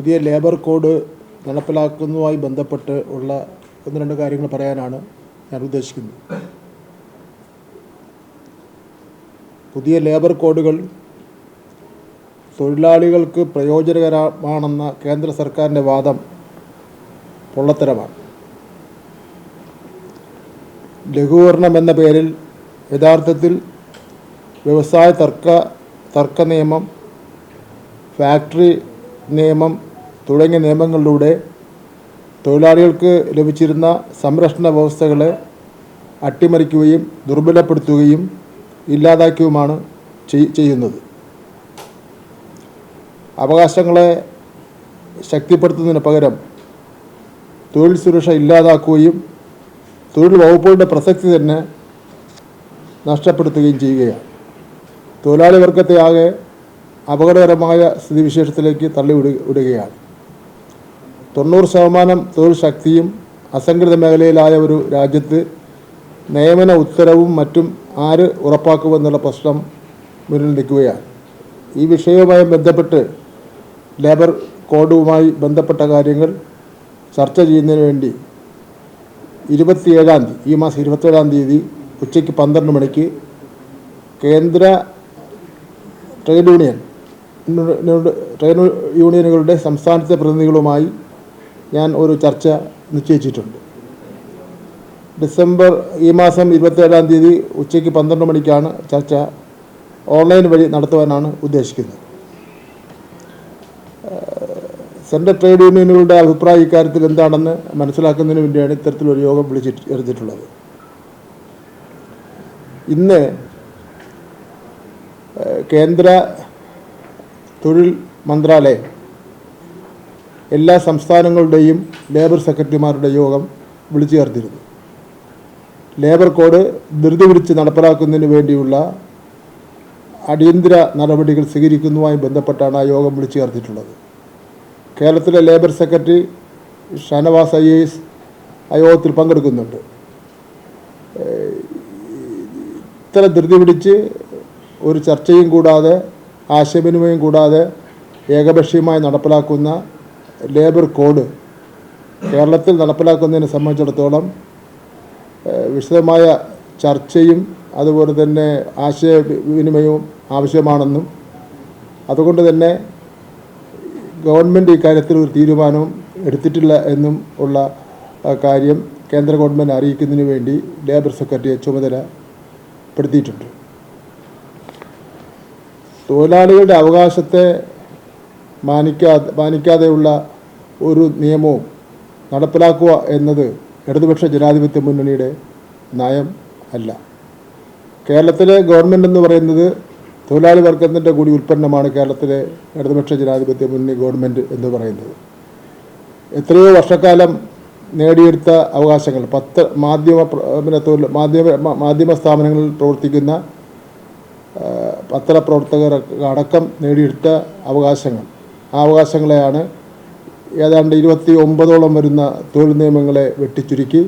പുതിയ labour code നടപ്പിലാക്കുന്നതുമായി ബന്ധപ്പെട്ട് ഉള്ള ഒന്ന് രണ്ട് കാര്യങ്ങൾ പറയാനാണ് ഞാൻ ഉദ്ദേശിക്കുന്നത്. പുതിയ ലേബർ കോഡുകൾ തൊഴിലാളികൾക്ക് പ്രയോജനകരമാണെന്ന കേന്ദ്ര സർക്കാരിൻ്റെ വാദം പൊള്ളത്തരമാണ്. ലഘൂകരണം എന്ന പേരിൽ യഥാർത്ഥത്തിൽ വ്യവസായ തർക്ക നിയമം, ഫാക്ടറി നിയമം തുടങ്ങിയ നിയമങ്ങളിലൂടെ തൊഴിലാളികൾക്ക് ലഭിച്ചിരുന്ന സംരക്ഷണ വ്യവസ്ഥകളെ അട്ടിമറിക്കുകയും ദുർബലപ്പെടുത്തുകയും ഇല്ലാതാക്കുകയുമാണ് ചെയ്യുന്നത്. അവകാശങ്ങളെ ശക്തിപ്പെടുത്തുന്നതിന് പകരം തൊഴിൽ സുരക്ഷ ഇല്ലാതാക്കുകയും തൊഴിൽ വകുപ്പുകളുടെ പ്രസക്തി തന്നെ നഷ്ടപ്പെടുത്തുകയും ചെയ്യുകയാണ്. തൊഴിലാളി വർഗത്തെ ആകെ അപകടകരമായ സ്ഥിതിവിശേഷത്തിലേക്ക് തള്ളിവിടുകയാണ്. 90% തൊഴിൽ ശക്തിയും അസംഘടിത മേഖലയിലായ ഒരു രാജ്യത്ത് നിയമന ഉത്തരവും മറ്റും ആര് ഉറപ്പാക്കുമെന്നുള്ള പ്രശ്നം മുന്നിൽ നിൽക്കുകയാണ്. ഈ വിഷയവുമായി ബന്ധപ്പെട്ട് ലേബർ കോഡുമായി ബന്ധപ്പെട്ട കാര്യങ്ങൾ ചർച്ച ചെയ്യുന്നതിന് വേണ്ടി 27 ഈ മാസം 27 ഉച്ചയ്ക്ക് 12 മണിക്ക് കേന്ദ്ര ട്രേഡ് യൂണിയനുകളുടെ സംസ്ഥാനത്തെ പ്രതിനിധികളുമായി ഞാൻ ഒരു ചർച്ച നിശ്ചയിച്ചിട്ടുണ്ട്. ഈ മാസം 27 ഉച്ചയ്ക്ക് 12 മണിക്കാണ് ചർച്ച ഓൺലൈൻ വഴി നടത്തുവാനാണ് ഉദ്ദേശിക്കുന്നത്. സെൻട്രൽ ട്രേഡ് യൂണിയനുകളുടെ അഭിപ്രായം ഇക്കാര്യത്തിൽ എന്താണെന്ന് മനസ്സിലാക്കുന്നതിന് വേണ്ടിയാണ് ഇത്തരത്തിലൊരു യോഗം വിളിച്ചെടുത്തിട്ടുള്ളത്. ഇന്ന് കേന്ദ്ര തൊഴിൽ മന്ത്രാലയം എല്ലാ സംസ്ഥാനങ്ങളുടെയും ലേബർ സെക്രട്ടറിമാരുടെ യോഗം വിളിച്ചു ചേർത്തിരുന്നു. ലേബർ കോഡ് ധൃതി പിടിച്ച് നടപ്പിലാക്കുന്നതിന് വേണ്ടിയുള്ള അടിയന്തര നടപടികൾ സ്വീകരിക്കുന്നതുമായി ബന്ധപ്പെട്ടാണ് ആ യോഗം വിളിച്ചു ചേർത്തിട്ടുള്ളത്. കേരളത്തിലെ ലേബർ സെക്രട്ടറി ഷാനവാസ് IAS ആ യോഗത്തിൽ പങ്കെടുക്കുന്നുണ്ട്. ഇത്ര ധൃതി പിടിച്ച് ഒരു ചർച്ചയും കൂടാതെ ആശയവിനിമയം കൂടാതെ ഏകപക്ഷീയമായി നടപ്പിലാക്കുന്ന ലേബർ കോഡ് കേരളത്തിൽ നടപ്പിലാക്കുന്നതിനെ സംബന്ധിച്ചിടത്തോളം വിശദമായ ചർച്ചയും അതുപോലെ തന്നെ ആശയവിനിമയവും ആവശ്യമാണെന്നും അതുകൊണ്ട് തന്നെ ഗവൺമെൻറ് ഇക്കാര്യത്തിൽ ഒരു തീരുമാനവും എടുത്തിട്ടില്ല എന്നും ഉള്ള കാര്യം കേന്ദ്ര ഗവൺമെൻറ് അറിയിക്കുന്നതിന് വേണ്ടി ലേബർ സെക്രട്ടറിയെ ചുമതലപ്പെടുത്തിയിട്ടുണ്ട്. തൊഴിലാളികളുടെ അവകാശത്തെ മാനിക്കാതെയുള്ള ഒരു നിയമവും നടപ്പിലാക്കുക എന്നത് ഇടതുപക്ഷ ജനാധിപത്യ മുന്നണിയുടെ നയം അല്ല. കേരളത്തിലെ ഗവൺമെൻറ് എന്ന് പറയുന്നത് തൊഴിലാളി വർഗത്തിൻ്റെ കൂടി ഉൽപ്പന്നമാണ്. കേരളത്തിലെ ഇടതുപക്ഷ ജനാധിപത്യ മുന്നണി ഗവൺമെൻറ് എന്ന് പറയുന്നത് എത്രയോ വർഷക്കാലം നേടിയെടുത്ത അവകാശങ്ങൾ മാധ്യമ സ്ഥാപനങ്ങളിൽ പ്രവർത്തിക്കുന്ന പത്രപ്രവർത്തകർ അടക്കം നേടിയെടുത്ത അവകാശങ്ങൾ, ആ അവകാശങ്ങളെയാണ് ഏതാണ്ട് 29ഓളം വരുന്ന തൊഴിൽ നിയമങ്ങളെ വെട്ടിച്ചുരുക്കി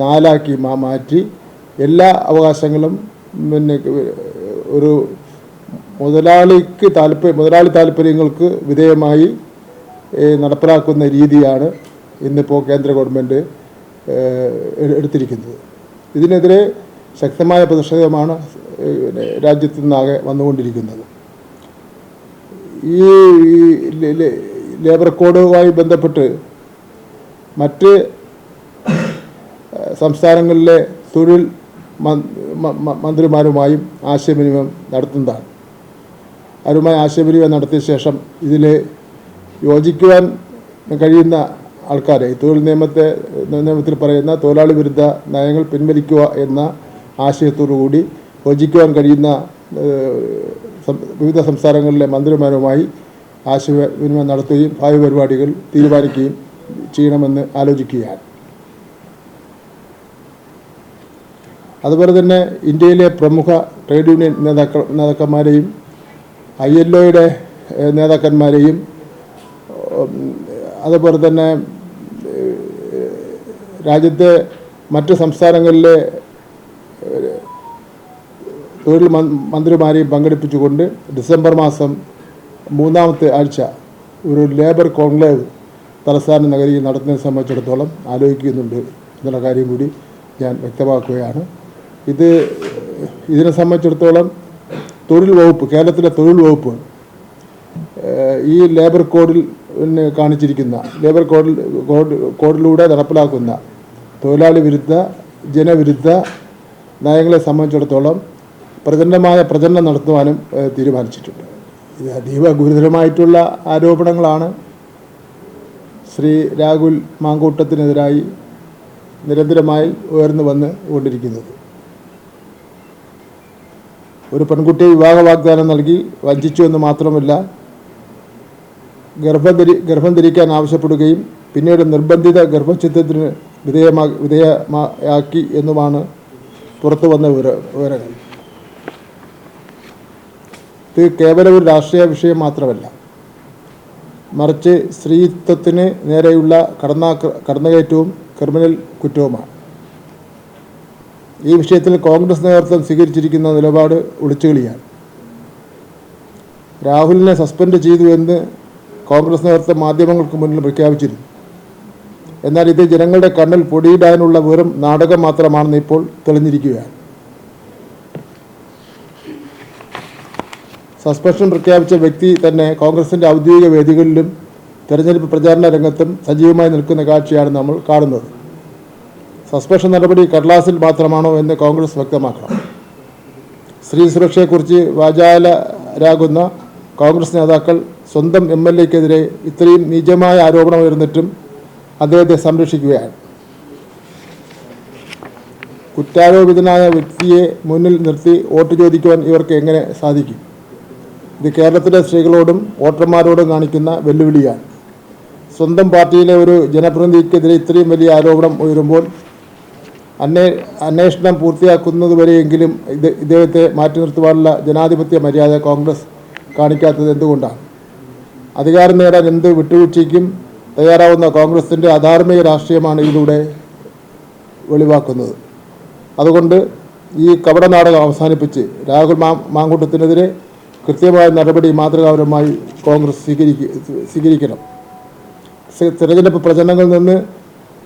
4ആക്കി മാറ്റി എല്ലാ അവകാശങ്ങളും ഒരു മുതലാളി താല്പര്യങ്ങൾക്ക് വിധേയമായി നടപ്പിലാക്കുന്ന രീതിയാണ് ഇന്നിപ്പോൾ കേന്ദ്ര ഗവൺമെൻറ് എടുത്തിരിക്കുന്നത്. ഇതിനെതിരെ ശക്തമായ പ്രതിഷേധമാണ് രാജ്യത്തു നിന്നാകെ വന്നുകൊണ്ടിരിക്കുന്നത്. ഈ ലേബർ കോഡുമായി ബന്ധപ്പെട്ട് മറ്റ് സംസ്ഥാനങ്ങളിലെ തൊഴിൽ മന്ത്രിമാരുമായും ആശയവിനിമയം നടത്തുന്നതാണ്. അവരുമായി ആശയവിനിമയം നടത്തിയ ശേഷം ഇതിൽ യോജിക്കുവാൻ കഴിയുന്ന ആൾക്കാരെ തൊഴിൽ നിയമത്തിൽ പറയുന്ന തൊഴിലാളി വിരുദ്ധ നയങ്ങൾ പിൻവലിക്കുക എന്ന ആശയത്തോടു കൂടി യോജിക്കുവാൻ കഴിയുന്ന വിവിധ സംസ്ഥാനങ്ങളിലെ മന്ത്രിമാരുമായി ആശയവിനിമയം നടത്തുകയും ഭാവി പരിപാടികൾ തീരുമാനിക്കുകയും ചെയ്യണമെന്ന് ആലോചിക്കുകയാണ്. അതുപോലെ തന്നെ ഇന്ത്യയിലെ പ്രമുഖ ട്രേഡ് യൂണിയൻ നേതാക്കന്മാരെയും ILOയുടെ നേതാക്കന്മാരെയും അതുപോലെ തന്നെ രാജ്യത്തെ മറ്റ് സംസ്ഥാനങ്ങളിലെ തൊഴിൽ മന്ത്രിമാരെയും പങ്കെടുപ്പിച്ചുകൊണ്ട് ഡിസംബർ മാസം 3-ാമത്തെ ആഴ്ച ഒരു ലേബർ കോൺക്ലേവ് തലസ്ഥാന നഗരിയിൽ നടത്തുന്നതിനെ സംബന്ധിച്ചിടത്തോളം ആലോചിക്കുന്നുണ്ട് എന്നുള്ള കാര്യം കൂടി ഞാൻ വ്യക്തമാക്കുകയാണ്. ഇതിനെ സംബന്ധിച്ചിടത്തോളം തൊഴിൽ വകുപ്പ്, കേരളത്തിലെ തൊഴിൽ വകുപ്പ് ഈ ലേബർ കോഡിൽ കാണിച്ചിരിക്കുന്ന കോഡിലൂടെ നടപ്പിലാക്കുന്ന തൊഴിലാളി വിരുദ്ധ ജനവിരുദ്ധ നയങ്ങളെ സംബന്ധിച്ചിടത്തോളം പ്രചരണം നടത്തുവാനും തീരുമാനിച്ചിട്ടുണ്ട്. ഇത് അതീവ ഗുരുതരമായിട്ടുള്ള ആരോപണങ്ങളാണ് ശ്രീ രാഹുൽ മാങ്കൂട്ടത്തിനെതിരായി നിരന്തരമായി ഉയർന്നു വന്ന് കൊണ്ടിരിക്കുന്നത്. ഒരു പെൺകുട്ടിയെ വിവാഹ വാഗ്ദാനം നൽകി വഞ്ചിച്ചു എന്ന് മാത്രമല്ല, ഗർഭം ധരിക്കാൻ ആവശ്യപ്പെടുകയും പിന്നീട് നിർബന്ധിത ഗർഭഛിദ്രത്തിന് വിധേയമാക്കി എന്നുമാണ് പുറത്തു വന്ന വിവരങ്ങൾ. ഇത് കേവലം ഒരു രാഷ്ട്രീയ വിഷയം മാത്രമല്ല, മറിച്ച് സ്ത്രീത്വത്തിന് നേരെയുള്ള കടന്നുകയറ്റവും ക്രിമിനൽ കുറ്റവുമാണ്. ഈ വിഷയത്തിൽ കോൺഗ്രസ് നേതൃത്വം സ്വീകരിച്ചിരിക്കുന്ന നിലപാട് ഒളിച്ചുകളിയാണ്. രാഹുലിനെ സസ്പെൻഡ് ചെയ്തു എന്ന് കോൺഗ്രസ് നേതൃത്വം മാധ്യമങ്ങൾക്ക് മുന്നിൽ പ്രഖ്യാപിച്ചിരുന്നു. എന്നാൽ ഇത് ജനങ്ങളുടെ കണ്ണിൽ പൊടിയിടാനുള്ള വെറും നാടകം മാത്രമാണെന്ന് ഇപ്പോൾ തെളിഞ്ഞിരിക്കുകയാണ്. സസ്പെൻഷൻ പ്രഖ്യാപിച്ച വ്യക്തി തന്നെ കോൺഗ്രസിൻ്റെ ഔദ്യോഗിക വേദികളിലും തെരഞ്ഞെടുപ്പ് പ്രചാരണ രംഗത്തും സജീവമായി നിൽക്കുന്ന കാഴ്ചയാണ് നമ്മൾ കാണുന്നത്. സസ്പെൻഷൻ നടപടി കടലാസിൽ മാത്രമാണോ എന്ന് കോൺഗ്രസ് വ്യക്തമാക്കണം. സ്ത്രീ സുരക്ഷയെക്കുറിച്ച് വാചാലരാകുന്ന കോൺഗ്രസ് നേതാക്കൾ സ്വന്തം MLAക്കെതിരെ ഇത്രയും നീചമായ ആരോപണം ഉയർന്നിട്ടും അദ്ദേഹത്തെ സംരക്ഷിക്കുകയാണ്. കുറ്റാരോപിതനായ വ്യക്തിയെ മുന്നിൽ നിർത്തി വോട്ട് ചോദിക്കുവാൻ ഇവർക്ക് എങ്ങനെ സാധിക്കും? ഇത് കേരളത്തിലെ സ്ത്രീകളോടും വോട്ടർമാരോടും കാണിക്കുന്ന വെല്ലുവിളിയാണ്. സ്വന്തം പാർട്ടിയിലെ ഒരു ജനപ്രതിനിധിക്കെതിരെ ഇത്രയും വലിയ ആരോപണം ഉയരുമ്പോൾ അന്വേഷണം പൂർത്തിയാക്കുന്നതുവരെയെങ്കിലും ഇദ്ദേഹത്തെ മാറ്റി നിർത്തുവാനുള്ള ജനാധിപത്യ മര്യാദ കോൺഗ്രസ് കാണിക്കാത്തത് എന്തുകൊണ്ടാണ്? അധികാരം നേടാൻ എന്ത് വിട്ടുവീഴ്ചയ്ക്കും തയ്യാറാവുന്ന കോൺഗ്രസിൻ്റെ അധാർമിക രാഷ്ട്രീയമാണ് ഇതിലൂടെ വെളിവാക്കുന്നത്. അതുകൊണ്ട് ഈ കപടനാടകം അവസാനിപ്പിച്ച് രാഹുൽ മാങ്കൂട്ടത്തിനെതിരെ കൃത്യമായ നടപടി മാതൃകാപരമായി കോൺഗ്രസ് സ്വീകരിക്കണം. തിരഞ്ഞെടുപ്പ് പ്രചരണങ്ങളിൽ നിന്ന്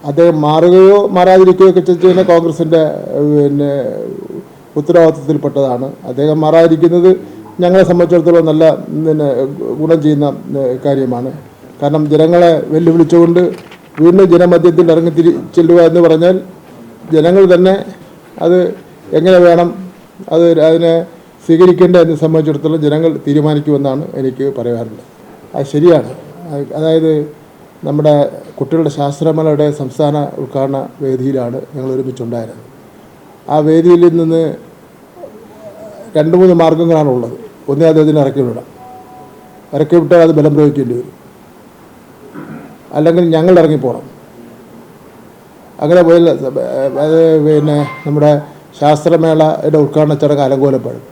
അദ്ദേഹം മാറുകയോ മാറാതിരിക്കുകയോ ഒക്കെ ചെയ്യുന്ന കോൺഗ്രസിൻ്റെ ഉത്തരവാദിത്വത്തിൽപ്പെട്ടതാണ്. അദ്ദേഹം മാറാതിരിക്കുന്നത് ഞങ്ങളെ സംബന്ധിച്ചിടത്തോളം നല്ല ഗുണം ചെയ്യുന്ന കാര്യമാണ്. കാരണം ജനങ്ങളെ വെല്ലുവിളിച്ചുകൊണ്ട് വീണ്ടും ജനമധ്യത്തിൽ ചെല്ലുക എന്ന് പറഞ്ഞാൽ ജനങ്ങൾ തന്നെ അത് എങ്ങനെ വേണം അതിനെ സ്വീകരിക്കേണ്ടതെന്ന് സംബന്ധിച്ചിടത്തോളം ജനങ്ങൾ തീരുമാനിക്കുമെന്നാണ് എനിക്ക് പറയാറുള്ളത്. അത് ശരിയാണ്. അതായത് നമ്മുടെ കുട്ടികളുടെ ശാസ്ത്രമേളയുടെ സംസ്ഥാന ഉദ്ഘാടന വേദിയിലാണ് ഞങ്ങൾ ഒരുമിച്ചുണ്ടായിരുന്നത്. ആ വേദിയിൽ നിന്ന് 2-3 മാർഗങ്ങളാണുള്ളത്. ഒന്നേ അദ്ദേഹത്തിന് ഇറക്കി വിട്ടാൽ അത് ബലം പ്രയോഗിക്കേണ്ടി വരും, അല്ലെങ്കിൽ ഞങ്ങൾ ഇറങ്ങിപ്പോകണം. അങ്ങനെ പോയാൽ അത് നമ്മുടെ ശാസ്ത്രമേളയുടെ ഉദ്ഘാടന ചടങ്ങ് അലങ്കോലപ്പെടും.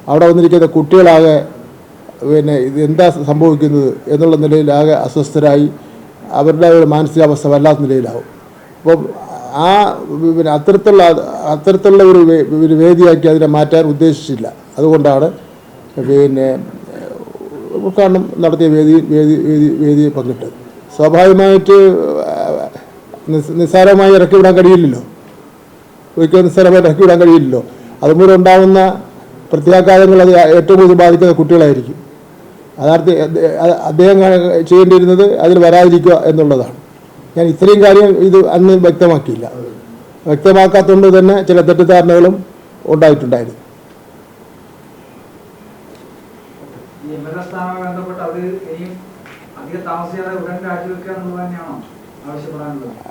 അവിടെ വന്നിരിക്കുന്ന കുട്ടികളാകെ ഇതെന്താ സംഭവിക്കുന്നത് എന്നുള്ള നിലയിൽ ആകെ അസ്വസ്ഥരായി അവരുടെ ഒരു മാനസികാവസ്ഥ വല്ലാത്ത നിലയിലാവും. അപ്പം അത്തരത്തിലുള്ള ഒരു വേദിയാക്കി അതിനെ മാറ്റാൻ ഉദ്ദേശിച്ചില്ല. അതുകൊണ്ടാണ് ഉദ്ഘാടനം നടത്തിയ വേദിയെ പങ്കിട്ടത്. സ്വാഭാവികമായിട്ട് നിസ്സാരമായി ഇറക്കിവിടാൻ കഴിയില്ലല്ലോ. ഒരിക്കലും നിസ്സാരമായിട്ട് ഇറക്കിവിടാൻ കഴിയില്ലല്ലോ. അതുമൂലം ഉണ്ടാകുന്ന പ്രത്യാഘാതങ്ങൾ അത് ഏറ്റവും കൂടുതൽ ബാധിക്കുന്ന കുട്ടികളായിരിക്കും. അദ്ദേഹം ചെയ്യേണ്ടിയിരുന്നത് അതിൽ വരാതിരിക്കുക എന്നുള്ളതാണ്. ഞാൻ ഇത്രയും കാര്യം ഇത് അന്ന് വ്യക്തമാക്കിയില്ല. വ്യക്തമാക്കാത്തതുകൊണ്ട് തന്നെ ചില തെറ്റിദ്ധാരണകളും ഉണ്ടായിട്ടുണ്ടായിരുന്നു.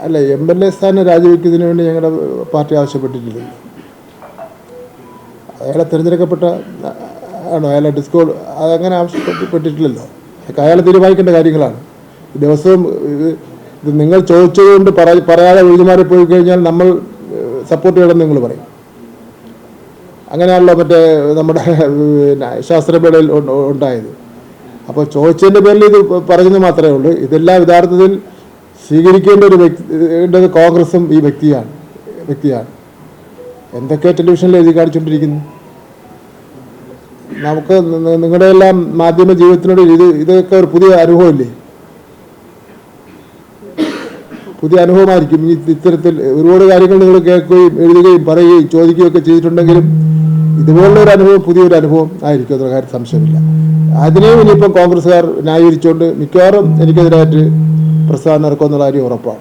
അല്ല, MLA സ്ഥാനം രാജിവെക്കുന്നതിന് വേണ്ടി ഞങ്ങളുടെ പാർട്ടി ആവശ്യപ്പെട്ടിട്ടില്ല. അയാളെ തിരഞ്ഞെടുക്കപ്പെട്ട ആണോ? അയാളെ അതങ്ങനെ ആവശ്യപ്പെട്ടിട്ടില്ലല്ലോ. അയാൾ തീരുമാനിക്കേണ്ട കാര്യങ്ങളാണ്. ദിവസവും ഇത് നിങ്ങൾ ചോദിച്ചതുകൊണ്ട് പറയാതെ ഒഴിഞ്ഞുമാറി പോയി കഴിഞ്ഞാൽ നമ്മൾ സപ്പോർട്ട് ചെയ്യണമെന്ന് നിങ്ങൾ പറയും. അങ്ങനെയാണല്ലോ നമ്മുടെ ശാസ്ത്രമേളയിൽ ഉണ്ടായത്. അപ്പോൾ ചോദിച്ചതിൻ്റെ പേരിൽ ഇത് പറഞ്ഞത് മാത്രമേ ഉള്ളൂ. ഇതെല്ലാം യഥാർത്ഥത്തിൽ സ്വീകരിക്കേണ്ട ഒരു വ്യക്തി കോൺഗ്രസും ഈ വ്യക്തിയാണ്. എന്തൊക്കെ ടെലിവിഷനിൽ എഴുതി കാണിച്ചുകൊണ്ടിരിക്കുന്നു. നമുക്ക് നിങ്ങളുടെ എല്ലാം മാധ്യമ ജീവിതത്തിനോട് ഇതൊക്കെ ഒരു പുതിയ അനുഭവമില്ലേ? പുതിയ അനുഭവമായിരിക്കും. ഇത്തരത്തിൽ ഒരുപാട് കാര്യങ്ങൾ നിങ്ങൾ കേൾക്കുകയും എഴുതുകയും പറയുകയും ചോദിക്കുകയും ഒക്കെ ചെയ്തിട്ടുണ്ടെങ്കിലും ഇതുപോലുള്ളൊരു അനുഭവം പുതിയൊരു അനുഭവം ആയിരിക്കും, അത്ര കാര്യം സംശയമില്ല. അതിനെയും ഇനിയിപ്പം കോൺഗ്രസ്സുകാർ ന്യായീകരിച്ചുകൊണ്ട് മിക്കവാറും എനിക്കെതിരായിട്ട് പ്രസ്താവന ഇറക്കുമെന്നുള്ള കാര്യം ഉറപ്പാണ്.